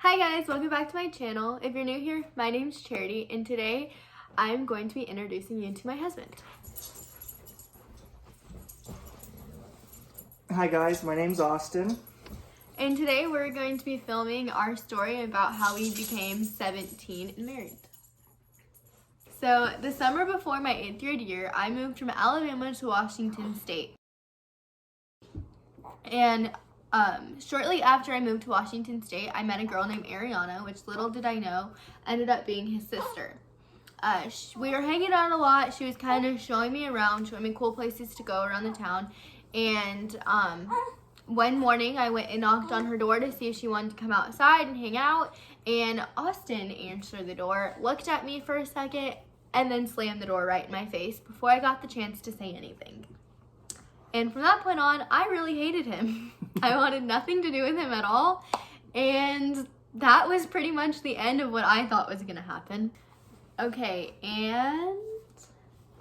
Hi guys, welcome back to my channel. If you're new here, my name's Charity, and today I'm going to be introducing you to my husband. Hi guys, my name's Austin. And today we're going to be filming our story about how we became 17 and married. So the summer before my 8th grade year, I moved from Alabama to Washington State. And shortly after I moved to Washington State, I met a girl named Ariana, which little did I know ended up being his sister. We were hanging out a lot. She was kind of showing me around, showing me cool places to go around the town. And one morning I went and knocked on her door to see if she wanted to come outside and hang out. And Austin answered the door, looked at me for a second, and then slammed the door right in my face before I got the chance to say anything. And from that point on, I really hated him. I wanted nothing to do with him at all. And that was pretty much the end of what I thought was going to happen. Okay, and...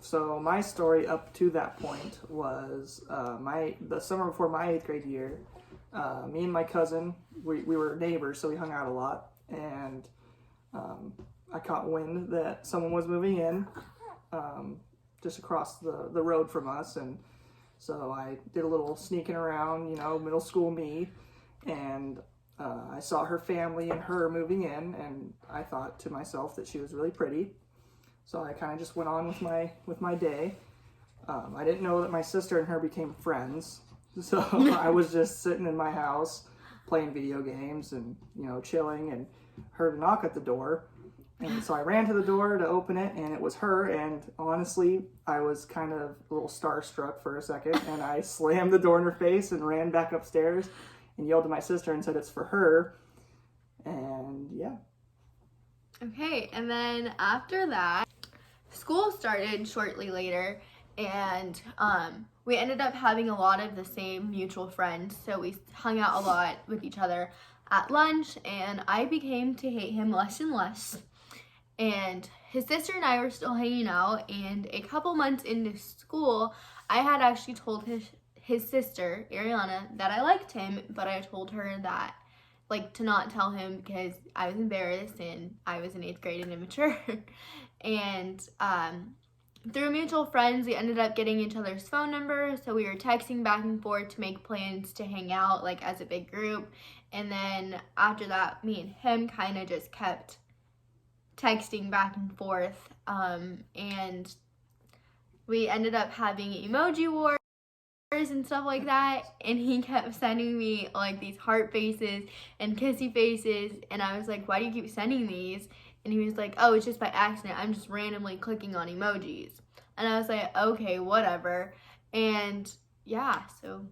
So my story up to that point was the summer before my 8th grade year. Me and my cousin, we were neighbors, so we hung out a lot. And I caught wind that someone was moving in just across the road from us. And so I did a little sneaking around, middle school me, and I saw her family and her moving in, and I thought to myself that she was really pretty. So I kind of just went on with my day. I didn't know that my sister and her became friends, so I was just sitting in my house playing video games and chilling, and heard a knock at the door. And so I ran to the door to open it, and it was her, and honestly, I was kind of a little starstruck for a second, and I slammed the door in her face and ran back upstairs and yelled to my sister and said it's for her, and yeah. Okay, and then after that, school started shortly later, and we ended up having a lot of the same mutual friends, so we hung out a lot with each other at lunch, and I began to hate him less and less. And his sister and I were still hanging out, and a couple months into school, I had actually told his sister, Ariana, that I liked him, but I told her that, to not tell him because I was embarrassed and I was in 8th grade and immature. And through mutual friends, we ended up getting each other's phone numbers, so we were texting back and forth to make plans to hang out, as a big group. And then after that, me and him kind of just kept texting back and forth, and we ended up having emoji wars and stuff like that, and he kept sending me these heart faces and kissy faces, and I was like, why do you keep sending these? And he was like, oh, it's just by accident, I'm just randomly clicking on emojis. And I was like, okay, whatever. And yeah, so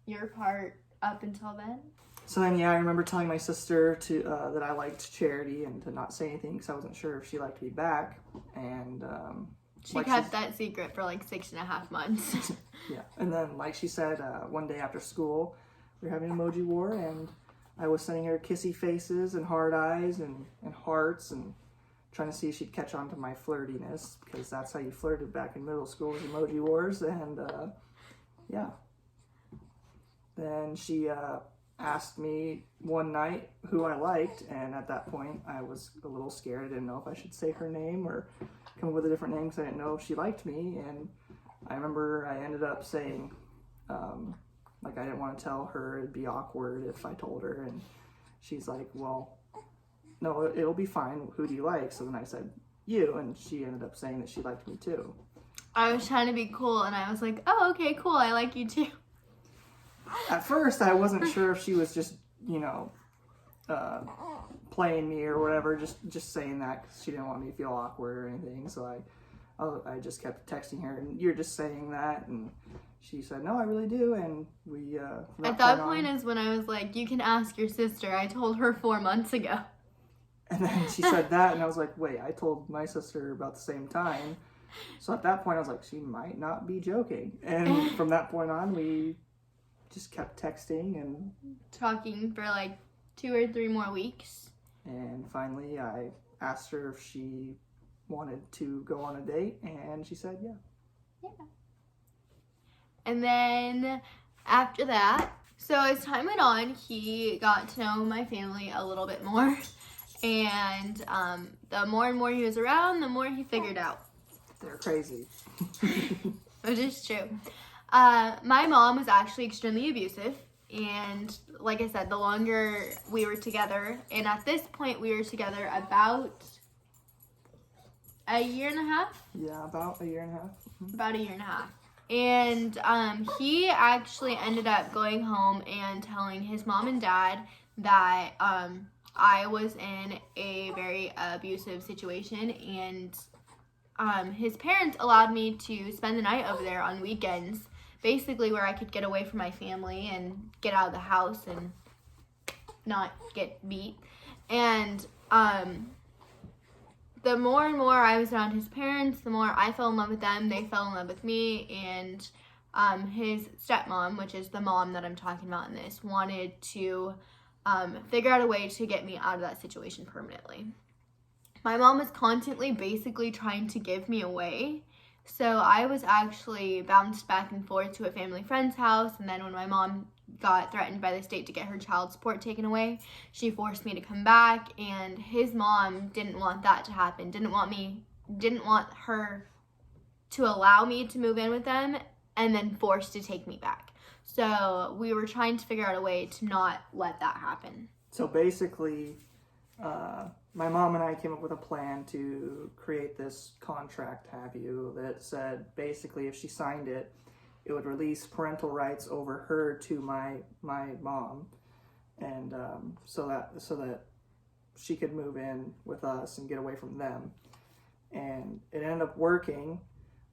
your part up until then? So then, I remember telling my sister that I liked Charity and to not say anything because I wasn't sure if she liked me back. And she kept that secret for 6.5 months. Yeah, and then like she said, one day after school, we were having an emoji war, and I was sending her kissy faces and hard eyes and hearts and trying to see if she'd catch on to my flirtiness, because that's how you flirted back in middle school, was emoji wars. And yeah, then she asked me one night who I liked, and at that point I was a little scared. I didn't know if I should say her name or come up with a different name because I didn't know if she liked me. And I remember I ended up saying I didn't want to tell her, it'd be awkward if I told her, and she's like, well, no, it'll be fine, who do you like? So then I said you, and she ended up saying that she liked me too. I was trying to be cool, and I was like, oh, okay, cool, I like you too. At first, I wasn't sure if she was just, playing me or whatever, just saying that because she didn't want me to feel awkward or anything. So I just kept texting her, and you're just saying that, and she said, no, I really do. And we at that point is when I was like, you can ask your sister. I told her 4 months ago. And then she said that, and I was like, wait, I told my sister about the same time. So at that point, I was like, she might not be joking. And from that point on, we just kept texting and talking for 2 or 3 more weeks. And finally, I asked her if she wanted to go on a date, and she said yeah. Yeah. And then after that, So as time went on, he got to know my family a little bit more. And the more and more he was around, the more he figured out. They're crazy. Which is true. My mom was actually extremely abusive. And like I said, the longer we were together, and at this point we were together about a year and a half. Yeah, about a year and a half. About a year and a half. And he actually ended up going home and telling his mom and dad that I was in a very abusive situation, and his parents allowed me to spend the night over there on weekends, basically where I could get away from my family and get out of the house and not get beat. And the more and more I was around his parents, the more I fell in love with them. They fell in love with me, and his stepmom, which is the mom that I'm talking about in this, wanted to figure out a way to get me out of that situation permanently. My mom was constantly basically trying to give me away. So I was actually bounced back and forth to a family friend's house, and then when my mom got threatened by the state to get her child support taken away, she forced me to come back, and his mom didn't want that to happen, didn't want her to allow me to move in with them and then forced to take me back. So we were trying to figure out a way to not let that happen. So basically, my mom and I came up with a plan to create this contract, that said basically if she signed it, it would release parental rights over her to my mom, and so that she could move in with us and get away from them. And it ended up working,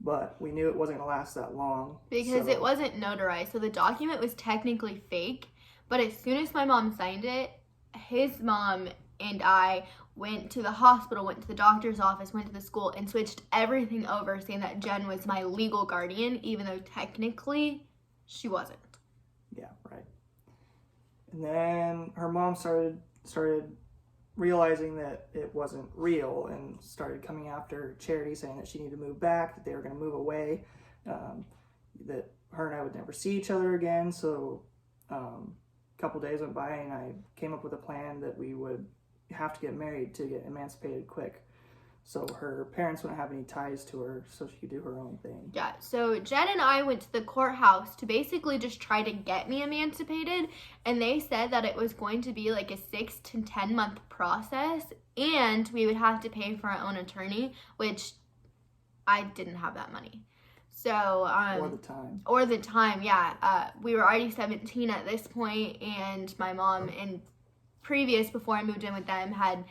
but we knew it wasn't going to last that long. Because it wasn't notarized, so the document was technically fake, but as soon as my mom signed it, his mom and I went to the hospital, went to the doctor's office, went to the school, and switched everything over, saying that Jen was my legal guardian, even though technically she wasn't. Yeah, right. And then her mom started realizing that it wasn't real and started coming after Charity, saying that she needed to move back, that they were going to move away, that her and I would never see each other again. So a couple days went by, and I came up with a plan that we would have to get married to get emancipated quick, so her parents wouldn't have any ties to her, so she could do her own thing. Yeah, so Jen and I went to the courthouse to basically just try to get me emancipated, and they said that it was going to be like a 6 to 10 month process, and we would have to pay for our own attorney, which I didn't have that money. So or the time, yeah. We were already 17 at this point, and my mom before I moved in with them, had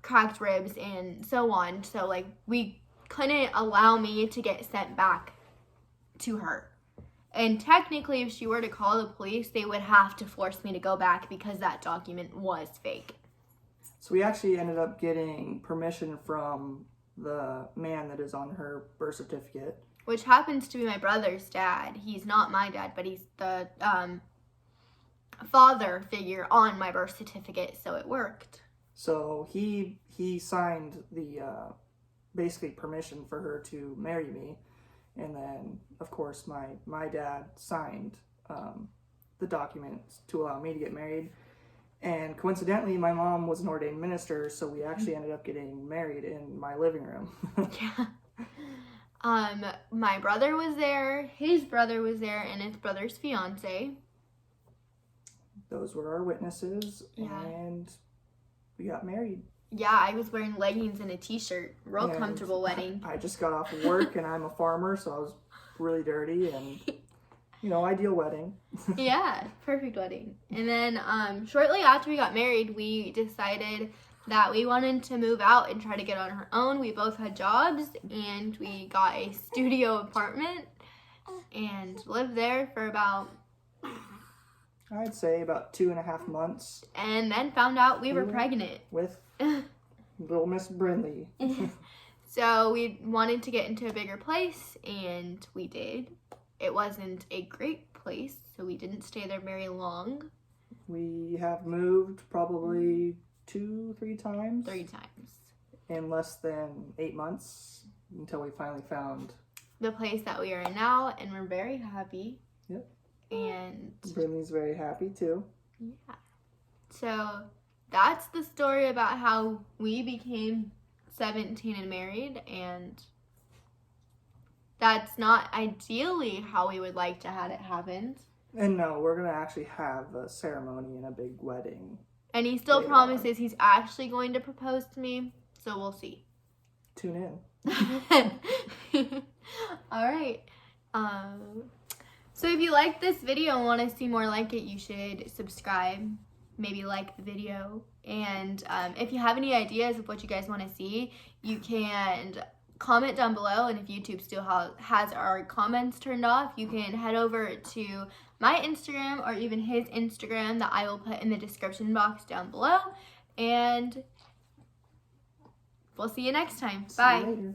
cracked ribs and so on. So like we couldn't allow me to get sent back to her. And technically, if she were to call the police, they would have to force me to go back because that document was fake. So we actually ended up getting permission from the man that is on her birth certificate, which happens to be my brother's dad. He's not my dad, but he's the father figure on my birth certificate, so it worked. So he signed the basically permission for her to marry me, and then of course my dad signed the documents to allow me to get married. And coincidentally, my mom was an ordained minister, so we actually ended up getting married in my living room. Yeah. My brother was there, his brother was there, and his brother's fiance. Those were our witnesses, and we got married. Yeah, I was wearing leggings and a t-shirt. Real comfortable wedding. I just got off of work, and I'm a farmer, so I was really dirty, and, ideal wedding. Yeah, perfect wedding. And then shortly after we got married, we decided that we wanted to move out and try to get on our own. We both had jobs, and we got a studio apartment and lived there for about, I'd say about 2.5 months. And then found out we were pregnant. With little Miss Brindley. So we wanted to get into a bigger place, and we did. It wasn't a great place, so we didn't stay there very long. We have moved probably 2-3 times. 3 times. In less than 8 months, until we finally found the place that we are in now, and we're very happy. Yep. And Brinley's very happy too. yeah. So that's the story about how we became 17 and married, and that's not ideally how we would like to have it happen. And no, we're gonna actually have a ceremony and a big wedding. And he still Later promises he's actually going to propose to me, so we'll see. Tune in. All right. So if you like this video and want to see more like it, you should subscribe, maybe like the video. And if you have any ideas of what you guys want to see, you can comment down below. And if YouTube still has our comments turned off, you can head over to my Instagram or even his Instagram that I will put in the description box down below. And we'll see you next time. See Bye. you later.